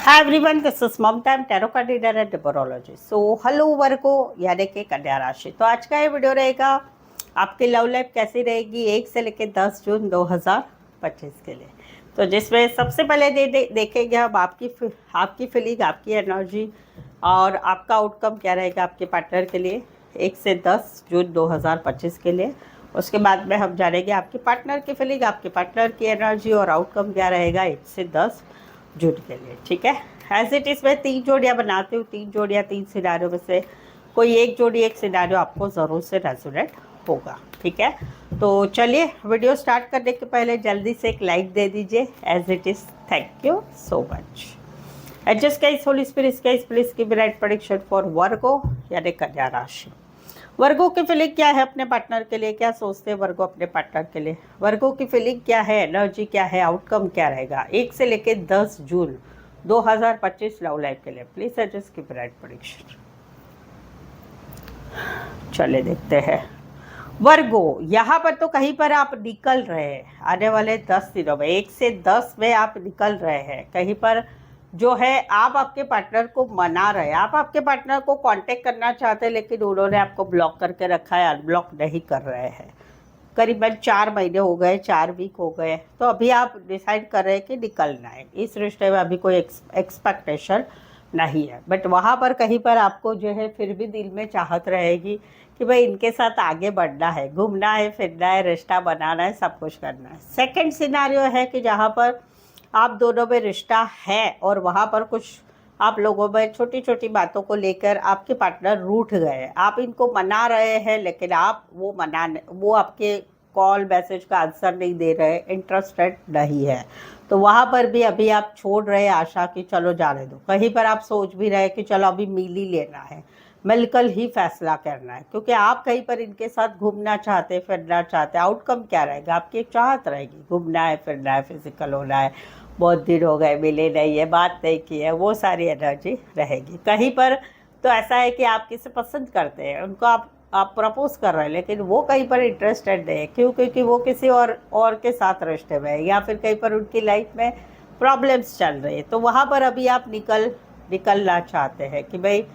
Hi everyone, this is Mamta. I'm tarot card reader and numerologist. So hello वर्गो यानी कि कन्या राशि। तो आज का ये वीडियो रहेगा आपकी लव लाइफ कैसी रहेगी 1 से लेकर 10 जून 2025 के लिए। तो जिसमें सबसे पहले देखेंगे हम आपकी फीलिंग, आपकी एनर्जी और आपका आउटकम क्या रहेगा आपके पार्टनर के लिए 1 से 10 जून 2025 के लिए। उसके बाद में हम जानेंगे आपके पार्टनर की फीलिंग, आपके पार्टनर की एनर्जी और आउटकम क्या रहेगा 1 से 10 जून के लिए। ठीक है, एज इट इज़ मैं 3 जोड़ियाँ बनाती हूँ, 3 जोड़ियाँ 3 सिनारियों में से कोई एक जोड़ी एक सिनारियो आपको ज़रूर से रेजोनेट होगा। ठीक है, तो चलिए वीडियो स्टार्ट करने के पहले जल्दी से एक लाइक दे दीजिए as it is. Thank you so much. Adjust guys, holy spirit guys, please give me right prediction for Virgo यानी कन्या राशि। वर्गो की फीलिंग क्या है अपने पार्टनर के लिए, क्या सोचते हैं वर्गो अपने पार्टनर के लिए, वर्गो की फीलिंग क्या है, एनर्जी क्या है, आउटकम क्या रहेगा 1 से लेकर 10 जून 2025 लव लाइफ के लिए। Please adjust keep right prediction. चले देखते हैं वर्गो। यहाँ पर तो कहीं पर आप निकल रहे हैं आने वाले 10 दिनों में, 1 से 10 में आप निकल रहे हैं कहीं पर जो है आप आपके पार्टनर को मना रहे हैं, आप आपके पार्टनर को कांटेक्ट करना चाहते हैं लेकिन उन्होंने आपको ब्लॉक करके रखा है, अनब्लॉक नहीं कर रहे हैं। करीबन 4 महीने हो गए, 4 वीक हो गए, तो अभी आप डिसाइड कर रहे हैं कि निकलना है। इस रिश्ते में अभी कोई एक्सपेक्टेशन नहीं है, बट वहाँ पर कहीं पर आपको जो है फिर भी दिल में चाहत रहेगी कि भाई इनके साथ आगे बढ़ना है, घूमना है, फिरना है, रिश्ता बनाना है, सब कुछ करना है। सेकंड सिनारियो है कि जहाँ पर आप दोनों में रिश्ता है और वहाँ पर कुछ आप लोगों में छोटी छोटी बातों को लेकर आपके पार्टनर रूठ गए, आप इनको मना रहे हैं लेकिन आप वो आपके कॉल मैसेज का आंसर नहीं दे रहे, इंटरेस्टेड नहीं है। तो वहाँ पर भी अभी आप छोड़ रहे आशा कि चलो जाने दो। कहीं पर आप सोच भी रहे कि चलो अभी मिल ही लेना है, मिलकर ही फैसला करना है, क्योंकि आप कहीं पर इनके साथ घूमना चाहते, फिरना चाहते। आउटकम क्या रहेगा, आपकी एक चाहत रहेगी, घूमना है, फिरना है, फिजिकल होना है, बहुत दिन हो गए मिले नहीं है, बात नहीं की है, वो सारी एनर्जी रहेगी। कहीं पर तो ऐसा है कि आप किसे पसंद करते हैं, उनको आप प्रपोज कर रहे हैं लेकिन वो कहीं पर इंटरेस्टेड नहीं है। क्यों? क्योंकि वो किसी और के साथ रिश्ते में है, या फिर कहीं पर उनकी लाइफ में प्रॉब्लम्स चल रही है। तो वहाँ पर अभी आप निकलना चाहते हैं कि भाई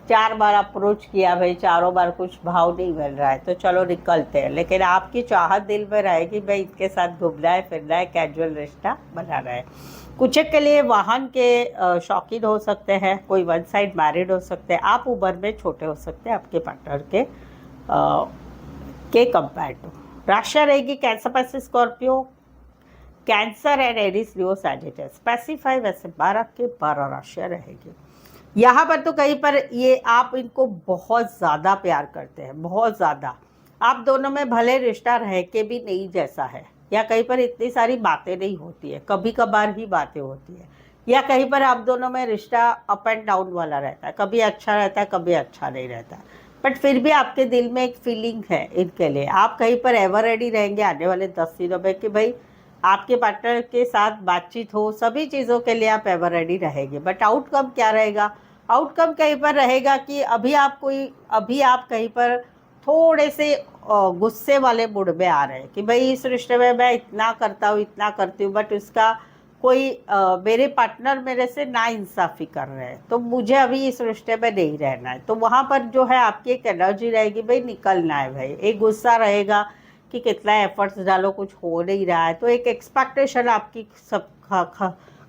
4 बार अप्रोच किया, भाई चारों बार कुछ भाव नहीं मिल रहा है, तो चलो निकलते हैं। लेकिन आपकी चाहत दिल में रहेगी भाई इनके साथ घूमना है, फिरना है, कैजुअल रिश्ता बनाना है। कुछ के लिए वाहन के शौकीन हो सकते हैं, कोई वन साइड मैरिड हो सकते हैं, आप उम्र में छोटे हो सकते हैं आपके पार्टनर के कंपेयर टू। राशि रहेगी Cancer, Pisces Scorpio, Cancer and Aries, Leo, Sagittarius. Specify वैसे 12 के 12 राशियाँ रहेगी। यहाँ पर तो कहीं पर ये आप इनको बहुत ज़्यादा प्यार करते हैं, बहुत ज़्यादा। आप दोनों में भले रिश्ता रह के भी नहीं जैसा है, या कहीं पर इतनी सारी बातें नहीं होती है, कभी कभार ही बातें होती है, या कहीं पर आप दोनों में रिश्ता अप एंड डाउन वाला रहता है, कभी अच्छा रहता है, कभी अच्छा नहीं रहता है। बट फिर भी आपके दिल में एक फीलिंग है इनके लिए। आप कहीं पर एवर रेडी रहेंगे आने वाले 10 दिनों में कि भाई आपके पार्टनर के साथ बातचीत हो, सभी चीज़ों के लिए आप एवर रेडी रहेंगे। बट आउटकम क्या रहेगा, आउटकम कहीं पर रहेगा कि अभी आप कहीं पर थोड़े से गुस्से वाले मूड में आ रहे हैं कि भाई इस रिश्ते में मैं इतना करता हूँ, इतना करती हूँ, बट उसका कोई मेरे पार्टनर मेरे से नाइंसाफ़ी कर रहे हैं, तो मुझे अभी इस रिश्ते में नहीं रहना है। तो वहाँ पर जो है आपकी एक एनर्जी रहेगी भाई निकलना है। भाई एक गुस्सा रहेगा कि कितना एफर्ट्स डालो, कुछ हो नहीं रहा है, तो एक एक्सपेक्टेशन आपकी सब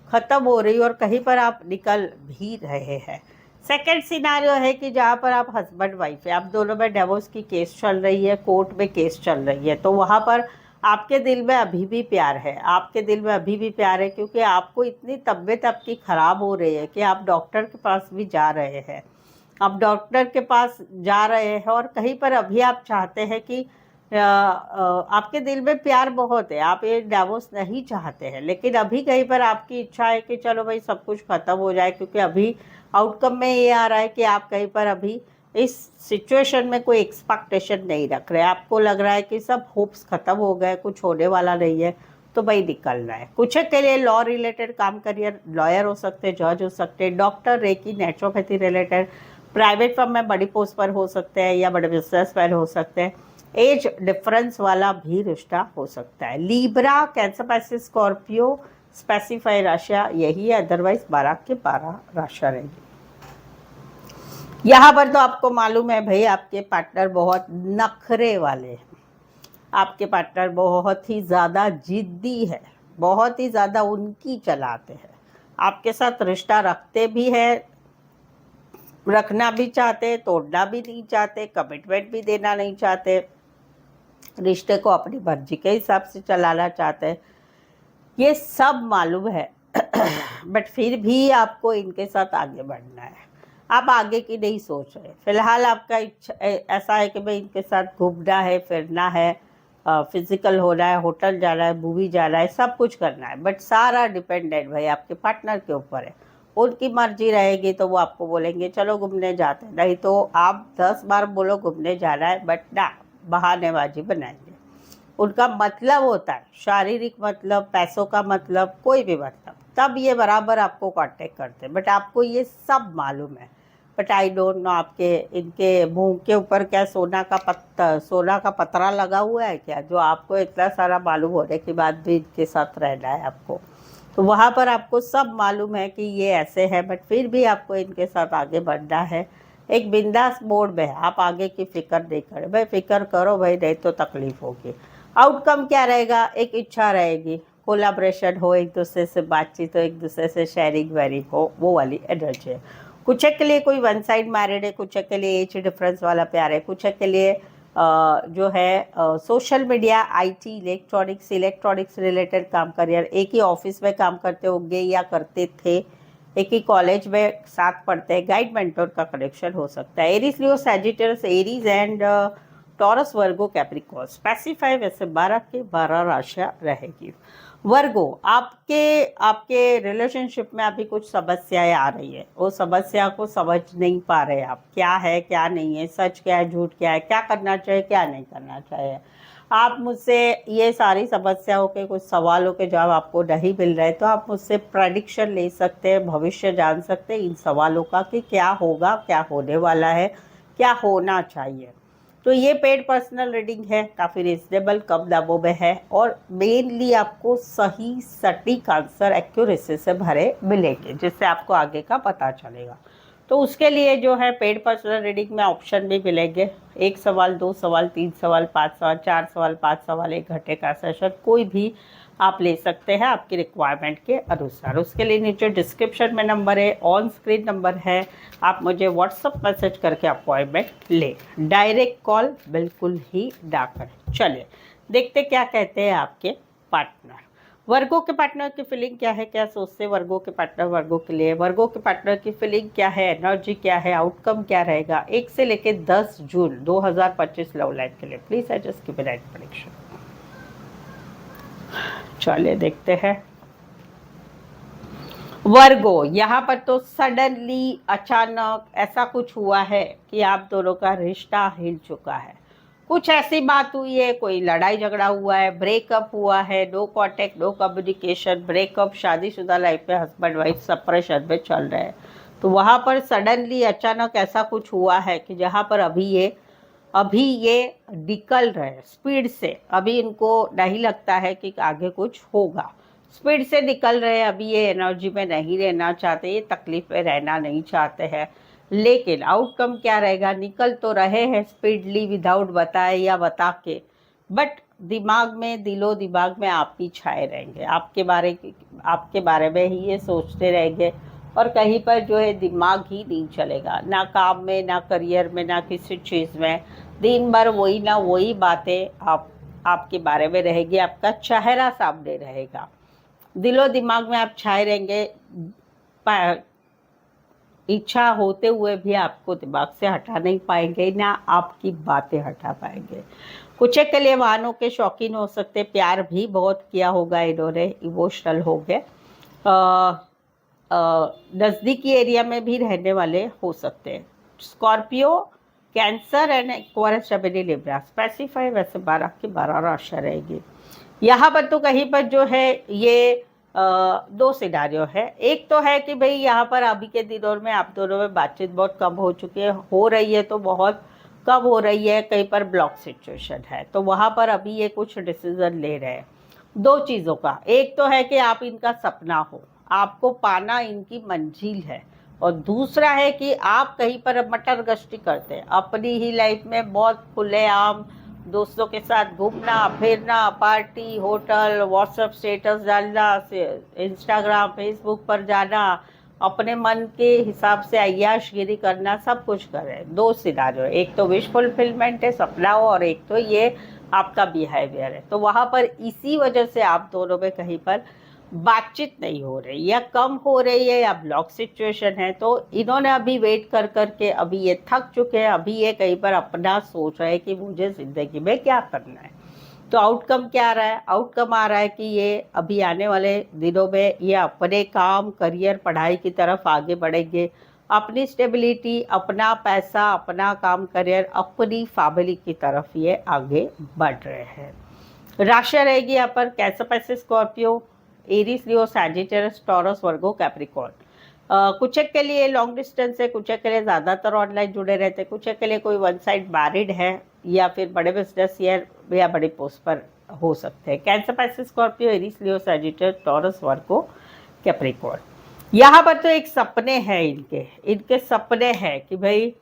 ख़त्म हो रही है और कहीं पर आप निकल भी रहे हैं। सेकंड सिनारियो है कि जहाँ पर आप हस्बैंड वाइफ है, आप दोनों में डिवोर्स की केस चल रही है, कोर्ट में केस चल रही है, तो वहाँ पर आपके दिल में अभी भी प्यार है, आपके दिल में अभी भी प्यार है, क्योंकि आपको इतनी तबीयत आपकी ख़राब हो रही है कि आप डॉक्टर के पास भी जा रहे हैं, आप डॉक्टर के पास जा रहे हैं, और कहीं पर अभी आप चाहते हैं कि आपके दिल में प्यार बहुत है, आप ये डिवोर्स नहीं चाहते हैं, लेकिन अभी कहीं पर आपकी इच्छा है कि चलो भाई सब कुछ ख़त्म हो जाए, क्योंकि अभी आउटकम में ये आ रहा है कि आप कहीं पर अभी इस सिचुएशन में कोई एक्सपेक्टेशन नहीं रख रहे। आपको लग रहा है कि सब होप्स ख़त्म हो गए, कुछ होने वाला नहीं है, तो भाई निकलना है। कुछ के लिए लॉ रिलेटेड काम करिए, लॉयर हो सकते हैं, जज हो सकते हैं, doctor, reiki, naturopathy related, private firm में बड़ी पोस्ट पर हो सकते हैं, या बड़े बिजनेसमैन हो सकते हैं। एज डिफरेंस वाला भी रिश्ता हो सकता है। Libra, cancer, Pisces, Scorpio, specify राशियाँ यही है, अदरवाइज 12 के 12 राशियाँ रहेगी। यहाँ पर तो आपको मालूम है भाई, आपके पार्टनर बहुत नखरे वाले हैं, आपके पार्टनर बहुत ही ज़्यादा जिद्दी है, बहुत ही ज़्यादा उनकी चलाते हैं, आपके साथ रिश्ता रखते भी है, रखना भी चाहते, तोड़ना भी नहीं चाहते, कमिटमेंट भी देना नहीं चाहते, रिश्ते को अपनी मर्जी के हिसाब से चलाना चाहते हैं, ये सब मालूम है। बट फिर भी आपको इनके साथ आगे बढ़ना है, आप आगे की नहीं सोच रहे। फिलहाल आपका इच्छा ऐसा है कि भाई इनके साथ घूमना है, फिरना है, फिजिकल होना है, होटल जाना है, मूवी जाना है, सब कुछ करना है, बट सारा डिपेंडेंट भाई आपके पार्टनर के ऊपर है। उनकी मर्जी रहेगी तो वो आपको बोलेंगे चलो घूमने जाते हैं, नहीं तो आप 10 बार बोलो घूमने जाना है, बट ना, बहानेबाजी बनाएंगे। उनका मतलब होता है शारीरिक मतलब, पैसों का मतलब, कोई भी मतलब, तब ये बराबर आपको कांटेक्ट करते हैं। बट आपको ये सब मालूम है, बट आई डोंट नो आपके इनके मुंह के ऊपर क्या सोना का पतरा लगा हुआ है क्या, जो आपको इतना सारा मालूम होने के बाद भी इनके साथ रहना है आपको। तो वहाँ पर आपको सब मालूम है कि ये ऐसे है, बट फिर भी आपको इनके साथ आगे बढ़ना है। एक बिंदास मोड में है, आप आगे की फिक्र नहीं करें भाई, फिक्र करो भाई, नहीं तो तकलीफ होगी। आउटकम क्या रहेगा, एक इच्छा रहेगी, कोलाब्रेशन हो, एक दूसरे से बातचीत हो, एक दूसरे से शेयरिंग वेयरिंग हो, वो वाली एनर्जी है। कुछ के लिए कोई वन साइड मैरिड है, कुछ के लिए एज डिफरेंस वाला प्यार है, कुछ के लिए जो है social media, IT, electronics related काम करियर, एक ही ऑफिस में काम करते होंगे या करते थे, एक ही कॉलेज में साथ पढ़ते हैं, गाइड मेंटोर का कनेक्शन हो सकता है। Aries, Leo, Sagittarius, Aries and Taurus, Virgo, Capricorn. Specify वैसे 12 के 12 राशियाँ रहेगी। वर्गो, आपके आपके रिलेशनशिप में अभी कुछ समस्याएं आ रही है, वो समस्या को समझ नहीं पा रहे आप, क्या है क्या नहीं है, सच क्या है झूठ क्या है, क्या करना चाहिए क्या नहीं करना चाहिए। आप मुझसे ये सारी समस्याओं के कुछ सवालों के जवाब आपको नहीं मिल रहे, तो आप मुझसे प्रेडिक्शन ले सकते हैं, भविष्य जान सकते हैं इन सवालों का कि क्या होगा, क्या होने वाला है, क्या होना चाहिए। तो ये पेड पर्सनल रीडिंग है, काफ़ी रिजनेबल, कम दामों में है, और मेनली आपको सही सटीक आंसर एक्यूरेसी से भरे मिलेंगे, जिससे आपको आगे का पता चलेगा। तो उसके लिए जो है पेड पर्सनल रीडिंग में ऑप्शन भी मिलेंगे, 1 सवाल, 2 सवाल, 3 सवाल, 5 सवाल, 4 सवाल, 5 सवाल, 1 घंटे का सेशन, कोई भी आप ले सकते हैं आपकी रिक्वायरमेंट के अनुसार। उसके लिए नीचे डिस्क्रिप्शन में नंबर है, ऑन स्क्रीन नंबर है, आप मुझे व्हाट्सअप मैसेज करके अपॉइंटमेंट ले, डायरेक्ट कॉल बिल्कुल ही ना करें। चलिए देखते क्या कहते हैं आपके पार्टनर। वर्गों के पार्टनर की फीलिंग क्या है, क्या सोचते हैं वर्गों के पार्टनर वर्गों के लिए, वर्गों के पार्टनर की फीलिंग क्या है, एनर्जी क्या है, आउटकम क्या रहेगा 1 से लेकर 10 जून 2025 लव लाइफ के लिए। Please I just give right prediction. चलिए देखते हैं। वर्गो, यहाँ पर तो सडनली अचानक ऐसा कुछ हुआ है कि आप दोनों का रिश्ता हिल चुका है, कुछ ऐसी बात हुई है, कोई लड़ाई झगड़ा हुआ है, ब्रेकअप हुआ है, no contact, no communication, breakup, शादीशुदा लाइफ में हस्बैंड वाइफ सेपरेशन में चल रहे हैं, तो वहाँ पर सडनली अचानक ऐसा कुछ हुआ है कि जहाँ पर अभी ये निकल रहे हैं स्पीड से, अभी इनको नहीं लगता है कि आगे कुछ होगा, स्पीड से निकल रहे हैं, अभी ये एनर्जी में नहीं रहना चाहते, ये तकलीफ में रहना नहीं चाहते हैं। लेकिन आउटकम क्या रहेगा, निकल तो रहे हैं स्पीडली विदाउट बताए या बता के, बट दिमाग में, दिलो दिमाग में आप ही छाए रहेंगे, आपके बारे में ही ये सोचते रहेंगे, और कहीं पर जो है दिमाग ही नहीं चलेगा, ना काम में, ना करियर में, ना किसी चीज़ में, दिन भर वही ना वही बातें आपके बारे में रहेगी, आपका चेहरा सामने रहेगा, दिलो दिमाग में आप छाए रहेंगे, इच्छा होते हुए भी आपको दिमाग से हटा नहीं पाएंगे, ना आपकी बातें हटा पाएंगे। कुछ के लिए वाहनों के शौकीन हो सकते, प्यार भी बहुत किया होगा इन्होंने, इमोशनल हो गए, नज़दीकी एरिया में भी रहने वाले हो सकते हैं। Scorpio, Cancer and Aquarius, Gemini, Libra. Specify वैसे 12 की 12 राशियाँ रहेगी। यहाँ पर तो कहीं पर जो है ये 2 सिनारियो है, एक तो है कि भाई यहाँ पर अभी के दिनों में आप दोनों में बातचीत बहुत कम हो चुकी है, हो रही है तो बहुत कम हो रही है, कहीं पर ब्लॉक सिचुएशन है, तो वहाँ पर अभी ये कुछ डिसीजन ले रहे हैं। दो चीज़ों का, एक तो है कि आप इनका सपना हो, आपको पाना इनकी मंजिल है, और दूसरा है कि आप कहीं पर मटर गश्ती करते हैं अपनी ही लाइफ में, बहुत खुलेआम दोस्तों के साथ घूमना फिरना, पार्टी, होटल, व्हाट्सएप स्टेटस डालना, इंस्टाग्राम फेसबुक पर जाना, अपने मन के हिसाब से अय्याशगिरी करना, सब कुछ कर रहे हैं। दो सिनारियो, एक तो विश फुलफिलमेंट है, सपना हो, और एक तो ये आपका बिहेवियर है। तो वहाँ पर इसी वजह से आप दोनों में कहीं पर बातचीत नहीं हो रही, या कम हो रही है, या ब्लॉक सिचुएशन है। तो इन्होंने अभी वेट कर कर के अभी ये थक चुके हैं, अभी ये कहीं पर अपना सोच रहे हैं कि मुझे ज़िंदगी में क्या करना है। तो आउटकम क्या आ रहा है? आउटकम आ रहा है कि ये अभी आने वाले दिनों में ये अपने काम, करियर, पढ़ाई की तरफ आगे बढ़ेंगे, अपनी स्टेबिलिटी, अपना पैसा, अपना काम, करियर, अपनी फैमिली की तरफ ये आगे बढ़ रहे हैं। राशि रहेगी यहाँ पर कैंसर, पैसे, स्कॉर्पियो, एरीज, लियो, सैजिटेरियस, टॉरस, वर्गो, कैप्रिकॉर्न। कुछ एक के लिए लॉन्ग डिस्टेंस है, कुछ एक के लिए ज़्यादातर ऑनलाइन जुड़े रहते हैं, कुछ एक के लिए कोई वन साइड मैरिड है, या फिर बड़े बिजनेस या बड़े पोस्ट पर हो सकते हैं। कैंसर, पैसे, स्कॉर्पियो, एरीज, लियो, सैजिटेरियस, टॉरस, वर्गो, कैप्रिकॉर्न। यहाँ पर तो एक सपने हैं इनके सपने हैं कि भाई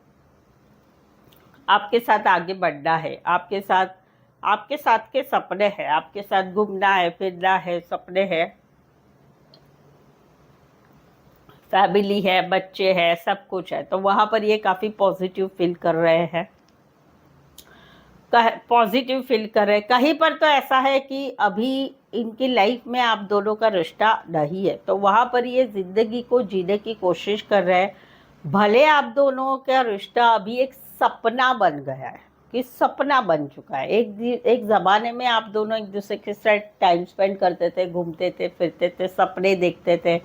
आपके साथ आगे बढ़ना है, आपके साथ के सपने हैं, आपके साथ घूमना है, फिरना है, सपने हैं, फैमिली है, बच्चे हैं, सब कुछ है। तो वहाँ पर ये काफ़ी पॉजिटिव फील कर रहे हैं, पॉजिटिव फील कर रहे हैं। कहीं पर तो ऐसा है कि अभी इनकी लाइफ में आप दोनों का रिश्ता नहीं है, तो वहाँ पर ये ज़िंदगी को जीने की कोशिश कर रहे हैं। भले आप दोनों का रिश्ता अभी एक सपना बन गया है, कि सपना बन चुका है। एक ज़माने में आप दोनों एक दूसरे के साथ टाइम स्पेंड करते थे, घूमते थे, फिरते थे, सपने देखते थे,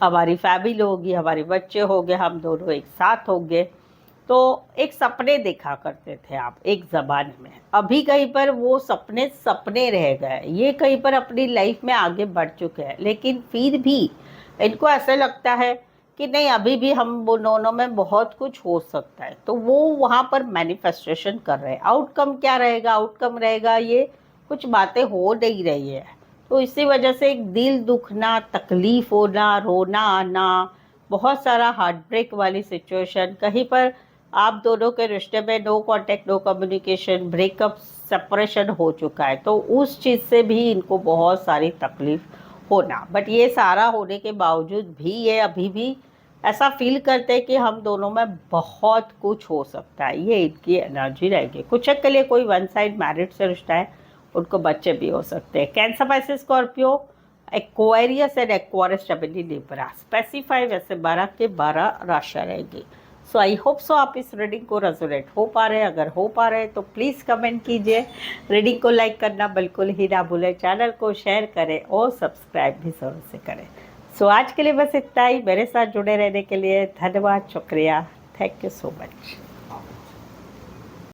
हमारी फैमिली होगी, हमारे बच्चे होंगे, हम दोनों एक साथ होंगे। तो एक सपने देखा करते थे आप एक ज़माने में। अभी कहीं पर वो सपने रह गए, ये कहीं पर अपनी लाइफ में आगे बढ़ चुके हैं, लेकिन फिर भी इनको ऐसा लगता है कि नहीं, अभी भी हम दोनों में बहुत कुछ हो सकता है। तो वो वहाँ पर मैनिफेस्टेशन कर रहे हैं। आउटकम क्या रहेगा? आउटकम रहेगा ये कुछ बातें हो नहीं रही है, तो इसी वजह से एक दिल दुखना, तकलीफ होना, रोना आना, बहुत सारा हार्ट ब्रेक वाली सिचुएशन, कहीं पर आप दोनों के रिश्ते में no contact, no communication, breakup, separation हो चुका है। तो उस चीज़ से भी इनको बहुत सारी तकलीफ होना, बट ये सारा होने के बावजूद भी ये अभी भी ऐसा फील करते हैं कि हम दोनों में बहुत कुछ हो सकता है। ये इनकी एनर्जी रहेगी। कुछ के लिए कोई वन साइड मैरिड से रिश्ता है, उनको बच्चे भी हो सकते हैं। Cancer, Pisces, Scorpio, Aquarius and Aquarius, stability, Libra. Specify वैसे 12 के 12 राशि रहेगी। सो आई होप सो आप इस रीडिंग को रेजोनेट हो पा रहे हैं। अगर हो पा रहे हैं तो प्लीज़ कमेंट कीजिए, रीडिंग को लाइक करना बिल्कुल ही ना भूलें, चैनल को शेयर करें और सब्सक्राइब भी ज़रूर से करें। सो आज के लिए बस इतना ही। मेरे साथ जुड़े रहने के लिए धन्यवाद, शुक्रिया, थैंक यू सो मच।